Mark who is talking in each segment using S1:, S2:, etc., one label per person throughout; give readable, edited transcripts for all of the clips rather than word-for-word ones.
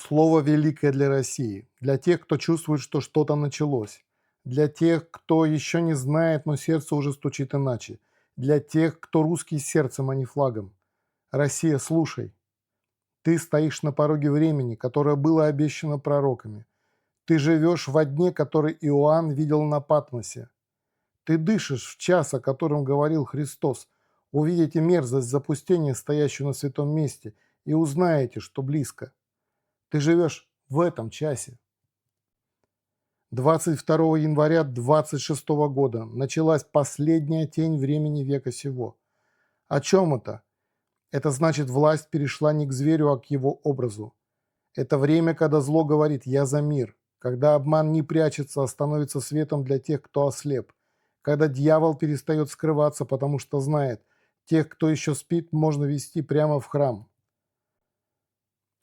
S1: Слово великое для России, для тех, кто чувствует, что что-то началось, для тех, кто еще не знает, но сердце уже стучит иначе, для тех, кто русский сердцем, а не флагом. Россия, слушай, ты стоишь на пороге времени, которое было обещано пророками. Ты живешь во дне, который Иоанн видел на Патмосе. Ты дышишь в час, о котором говорил Христос. Увидите мерзость запустения, стоящую на святом месте, и узнаете, что близко. Ты живешь в этом часе. 22 января 26 года началась последняя тень времени века сего. О чем это? Это значит, власть перешла не к зверю, а к его образу. Это время, когда зло говорит «я за мир», когда обман не прячется, а становится светом для тех, кто ослеп, когда дьявол перестает скрываться, потому что знает, тех, кто еще спит, можно вести прямо в храм.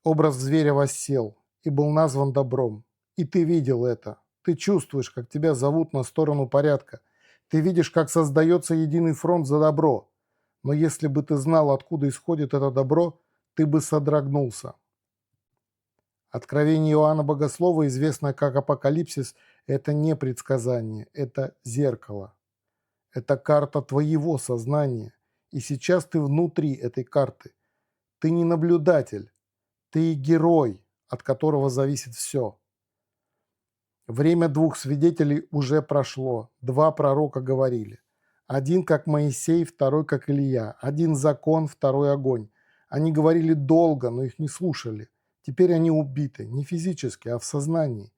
S1: Образ зверя воссел и был назван добром. И ты видел это. Ты чувствуешь, как тебя зовут на сторону порядка. Ты видишь, как создается единый фронт за добро. Но если бы ты знал, откуда исходит это добро, ты бы содрогнулся. Откровение Иоанна Богослова, известное как Апокалипсис, это не предсказание, это зеркало. Это карта твоего сознания. И сейчас ты внутри этой карты. Ты не наблюдатель. Ты герой, от которого зависит все. Время двух свидетелей уже прошло. Два пророка говорили. Один как Моисей, второй как Илия. Один закон, второй огонь. Они говорили долго, но их не слушали. Теперь они убиты. Не физически, а в сознании.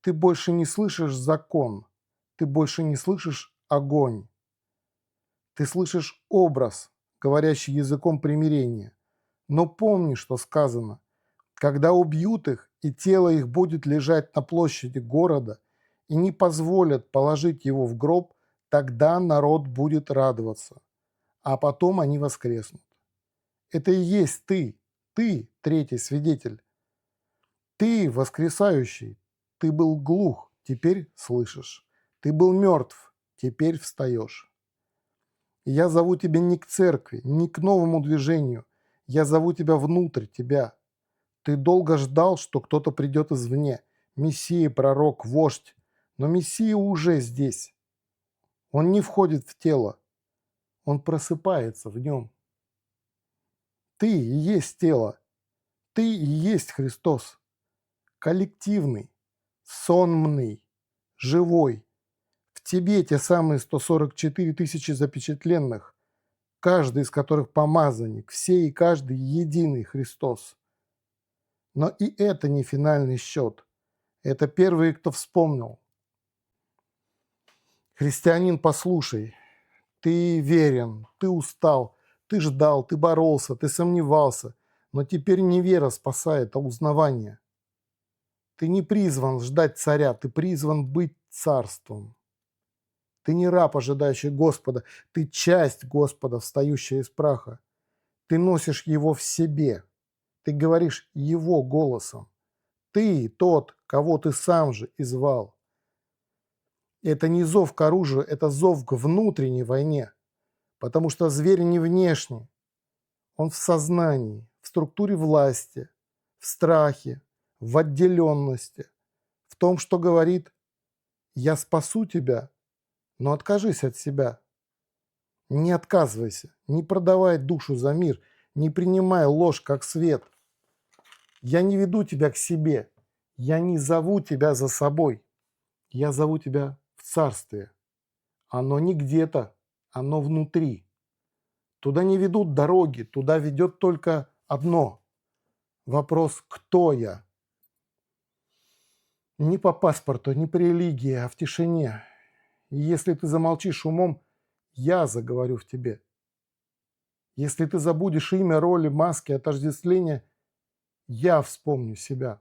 S1: Ты больше не слышишь закон. Ты больше не слышишь огонь. Ты слышишь образ, говорящий языком примирения. Но помни, что сказано. Когда убьют их, и тело их будет лежать на площади города, и не позволят положить его в гроб, тогда народ будет радоваться, а потом они воскреснут. Это и есть ты, третий свидетель. Ты, воскресающий, ты был глух, теперь слышишь. Ты был мертв, теперь встаешь. И я зову тебя не к церкви, не к новому движению, я зову тебя внутрь тебя. Ты долго ждал, что кто-то придет извне. Мессия, пророк, вождь. Но Мессия уже здесь. Он не входит в тело. Он просыпается в нем. Ты и есть тело. Ты и есть Христос. Коллективный, сонмный, живой. В тебе те самые 144 тысячи запечатленных, каждый из которых помазанник, все и каждый единый Христос. Но и это не финальный счет. Это первые, кто вспомнил. Христианин, послушай, ты верен, ты устал, ты ждал, ты боролся, ты сомневался, но теперь не вера спасает, а узнавание. Ты не призван ждать царя, ты призван быть царством. Ты не раб, ожидающий Господа, ты часть Господа, встающая из праха. Ты носишь его в себе, ты говоришь его голосом. Ты тот, кого ты сам же и звал. Это не зов к оружию, это зов к внутренней войне. Потому что зверь не внешний, он в сознании, в структуре власти, в страхе, в отделенности, в том, что говорит «я спасу тебя, но откажись от себя». Не отказывайся, не продавай душу за мир, не принимай ложь как свет. Я не веду тебя к себе, я не зову тебя за собой, я зову тебя в царствие. Оно не где-то, оно внутри. Туда не ведут дороги, туда ведет только одно. Вопрос «кто я?». Не по паспорту, не по религии, а в тишине. И если ты замолчишь умом, я заговорю в тебе. Если ты забудешь имя, роли, маски, отождествления, я вспомню себя.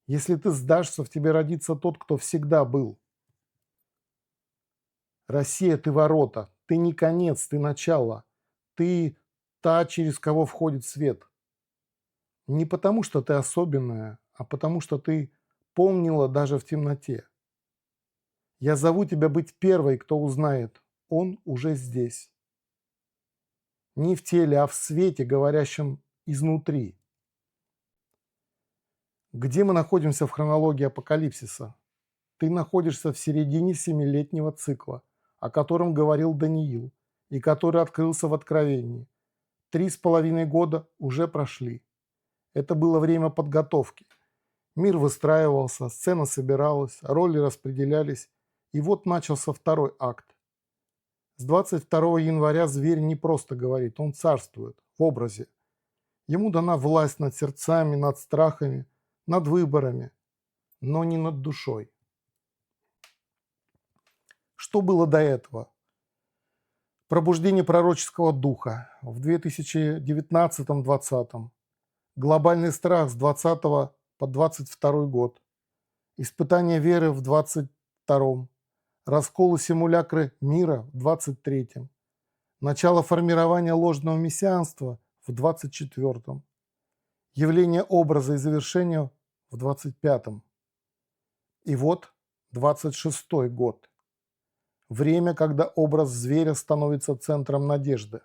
S1: Если ты сдашься, в тебе родится тот, кто всегда был. Россия, ты ворота, ты не конец, ты начало. Ты та, через кого входит свет. Не потому, что ты особенная, а потому, что ты помнила даже в темноте. Я зову тебя быть первой, кто узнает. Он уже здесь. Не в теле, а в свете, говорящем изнутри. Где мы находимся в хронологии апокалипсиса? Ты находишься в середине семилетнего цикла, о котором говорил Даниил, и который открылся в Откровении. 3,5 года уже прошли. Это было время подготовки. Мир выстраивался, сцена собиралась, роли распределялись, и вот начался второй акт. С 22 января зверь не просто говорит, он царствует в образе. Ему дана власть над сердцами, над страхами, над выборами, но не над душой. Что было до этого? Пробуждение пророческого духа в 2019-2020. Глобальный страх с 20 по 22 год. Испытание веры в 22-м. Расколы симулякры мира в 23-м. Начало формирования ложного мессианства в 24-м. Явление образа и завершения в 25-м. И вот 26-й год. Время, когда образ зверя становится центром надежды.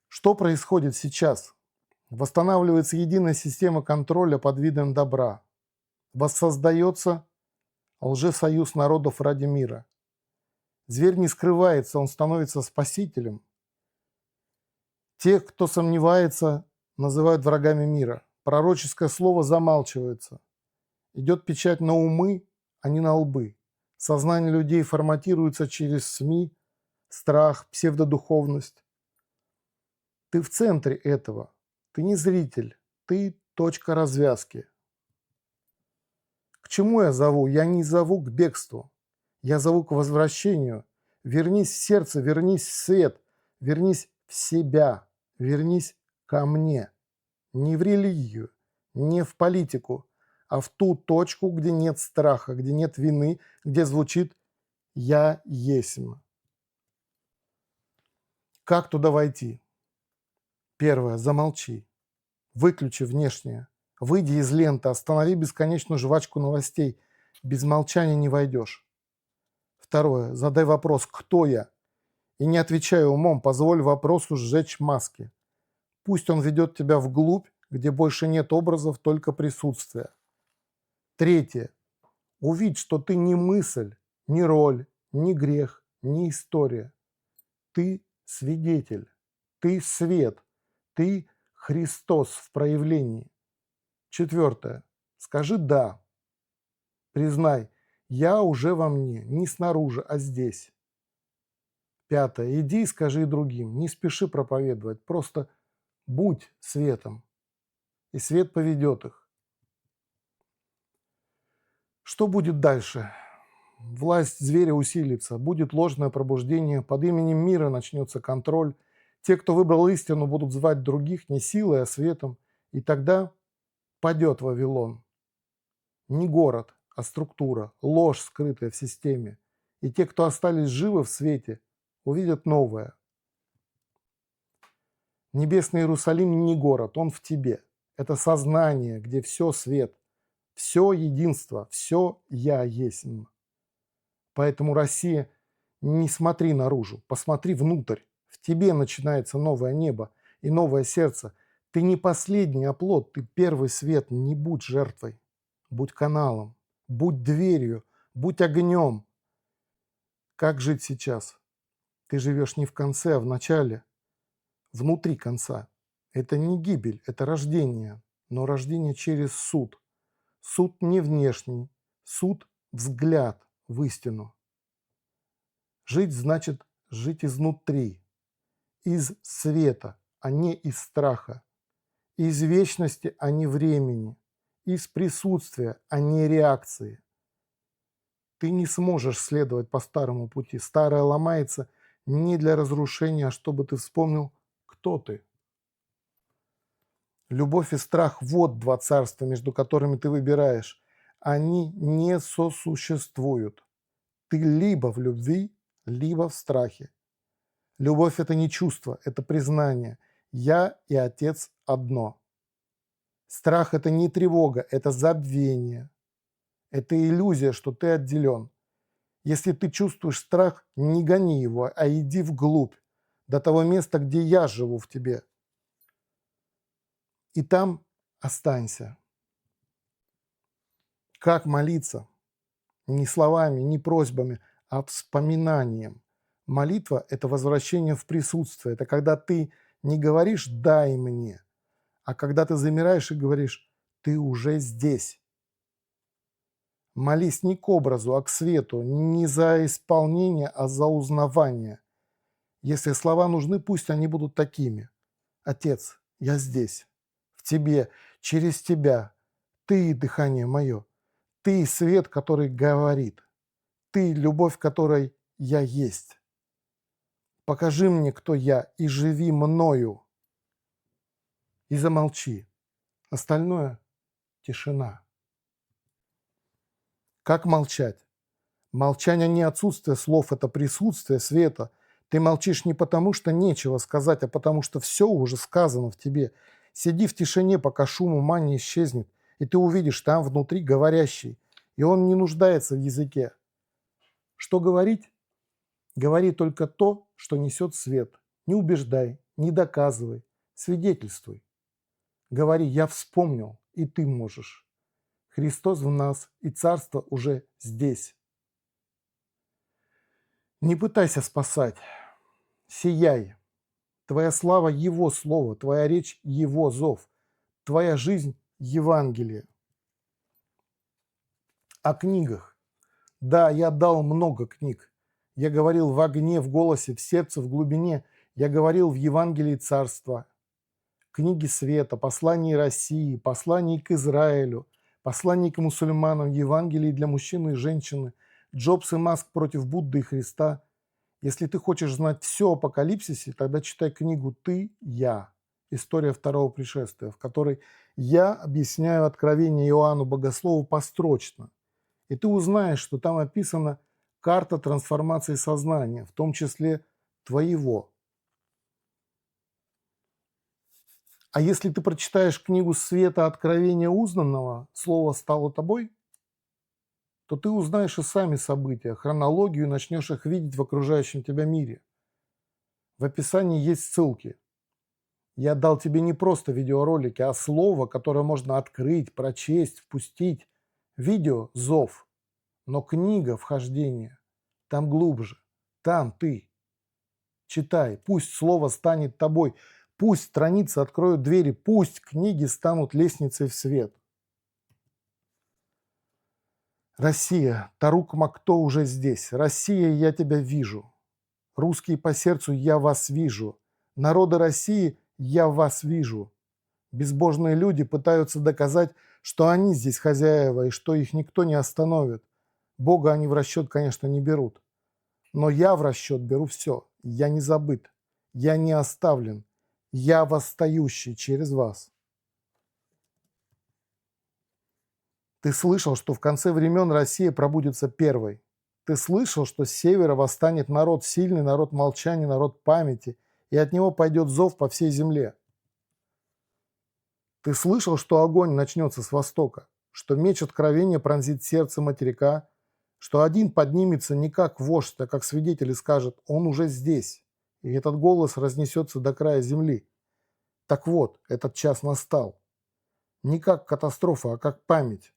S1: Что происходит сейчас? Восстанавливается единая система контроля под видом добра. Воссоздается лжесоюз народов ради мира. Зверь не скрывается, он становится спасителем. Тех, кто сомневается, называют врагами мира. Пророческое слово замалчивается. Идет печать на умы, а не на лбы. Сознание людей форматируется через СМИ, страх, псевдодуховность. Ты в центре этого. Ты не зритель, ты точка развязки. К чему я зову? Я не зову к бегству. Я зову к возвращению. Вернись в сердце, вернись в свет, вернись в себя, вернись ко мне. Не в религию, не в политику, а в ту точку, где нет страха, где нет вины, где звучит «Я есмь». Как туда войти? Первое. Замолчи. Выключи внешнее. Выйди из ленты, останови бесконечную жвачку новостей. Без молчания не войдешь. Второе. Задай вопрос «Кто я?» И не отвечай умом, позволь вопросу сжечь маски. Пусть он ведет тебя вглубь, где больше нет образов, только присутствия. Третье. Увидь, что ты не мысль, не роль, не грех, не история. Ты свидетель, ты свет, ты Христос в проявлении. Четвертое. Скажи «да». Признай, я уже во мне, не снаружи, а здесь. Пятое. Иди и скажи другим, не спеши проповедовать, просто будь светом, и свет поведет их. Что будет дальше? Власть зверя усилится, будет ложное пробуждение, под именем мира начнется контроль. Те, кто выбрал истину, будут звать других не силой, а светом, и тогда падет Вавилон. Не город, а структура, ложь, скрытая в системе. И те, кто остались живы в свете, увидят новое. Небесный Иерусалим не город, он в тебе. Это сознание, где все свет, все единство, все я есть. Поэтому, Россия, не смотри наружу, посмотри внутрь. В тебе начинается новое небо и новое сердце. Ты не последний оплот, ты первый свет. Не будь жертвой, будь каналом, будь дверью, будь огнем. Как жить сейчас? Ты живешь не в конце, а в начале, внутри конца. Это не гибель, это рождение, но рождение через суд. Суд не внешний, суд – взгляд в истину. Жить значит жить изнутри, из света, а не из страха, из вечности, а не времени, из присутствия, а не реакции. Ты не сможешь следовать по старому пути. Старое ломается не для разрушения, а чтобы ты вспомнил, кто ты. Любовь и страх – вот два царства, между которыми ты выбираешь. Они не сосуществуют. Ты либо в любви, либо в страхе. Любовь – это не чувство, это признание. Я и Отец одно. Страх – это не тревога, это забвение. Это иллюзия, что ты отделен. Если ты чувствуешь страх, не гони его, а иди вглубь, до того места, где я живу в тебе. И там Останься. Как молиться? Не словами, не просьбами, а вспоминанием. Молитва – это возвращение в присутствие. Это когда ты не говоришь «дай мне», а когда ты замираешь и говоришь «ты уже здесь». Молись не к образу, а к свету, не за исполнение, а за узнавание. Если слова нужны, пусть они будут такими. Отец, я здесь, в тебе, через тебя. Ты – дыхание мое. Ты – свет, который говорит. Ты – любовь, которой я есть. Покажи мне, кто я, и живи мною. И замолчи. Остальное – тишина. Как молчать? Молчание не отсутствие слов, это присутствие света. Ты молчишь не потому, что нечего сказать, а потому, что все уже сказано в тебе. Сиди в тишине, пока шум ума не исчезнет, и ты увидишь там внутри говорящий, и он не нуждается в языке. Что говорить? Говори только то, что несет свет. Не убеждай, не доказывай, свидетельствуй. Говори, я вспомнил, и ты можешь. Христос в нас, и Царство уже здесь. Не пытайся спасать. Сияй. Твоя слава – Его слово, твоя речь – Его зов, твоя жизнь – Евангелие. О книгах. Да, я дал много книг. Я говорил в огне, в голосе, в сердце, в глубине. Я говорил в Евангелии Царства. Книги света, послания России, послания к Израилю, послания к мусульманам, Евангелие для мужчины и женщины, Джобс и Маск против Будды и Христа. Если ты хочешь знать все о апокалипсисе, тогда читай книгу «Ты, я. История второго пришествия», в которой я объясняю откровение Иоанну Богослову построчно. И ты узнаешь, что там описана карта трансформации сознания, в том числе твоего. А если ты прочитаешь книгу «Света откровения узнанного», слово стало тобой, то ты узнаешь и сами события, хронологию, и начнешь их видеть в окружающем тебя мире. В описании есть ссылки. Я дал тебе не просто видеоролики, а слово, которое можно открыть, прочесть, впустить. Видео – зов, но книга – вхождение. Там глубже, там ты. Читай, пусть слово станет тобой, пусть страницы откроют двери, пусть книги станут лестницей в свет. Россия, Тарук Макто уже здесь. Россия, я тебя вижу. Русские по сердцу, я вас вижу. Народы России, я вас вижу. Безбожные люди пытаются доказать, что они здесь хозяева и что их никто не остановит. Бога они в расчет, конечно, не берут. Но я в расчет беру все. Я не забыт. Я не оставлен. Я восстающий через вас. Ты слышал, что в конце времен Россия пробудется первой. Ты слышал, что с севера восстанет народ сильный, народ молчания, народ памяти, и от него пойдет зов по всей земле. Ты слышал, что огонь начнется с востока, что меч откровения пронзит сердце материка, что один поднимется не как вождь, а как свидетель и скажет «Он уже здесь», и этот голос разнесется до края земли. Так вот, этот час настал. Не как катастрофа, а как память.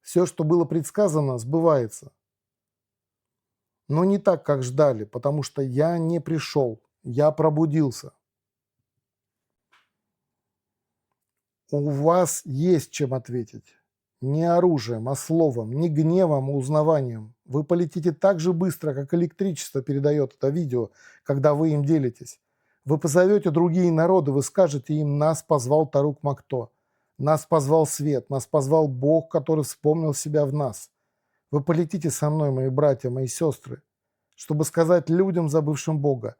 S1: Все, что было предсказано, сбывается. Но не так, как ждали, потому что я не пришел, я пробудился. У вас есть чем ответить. Не оружием, а словом, не гневом, а узнаванием. Вы полетите так же быстро, как электричество передает это видео, когда вы им делитесь. Вы позовете другие народы, вы скажете им: нас позвал Тарук Макто, нас позвал свет, нас позвал Бог, который вспомнил себя в нас. Вы полетите со мной, мои братья, мои сестры, чтобы сказать людям, забывшим Бога: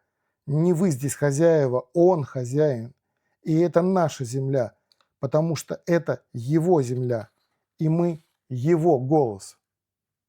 S1: не вы здесь хозяева, Он хозяин, и это наша земля, потому что это Его земля, и мы Его голос.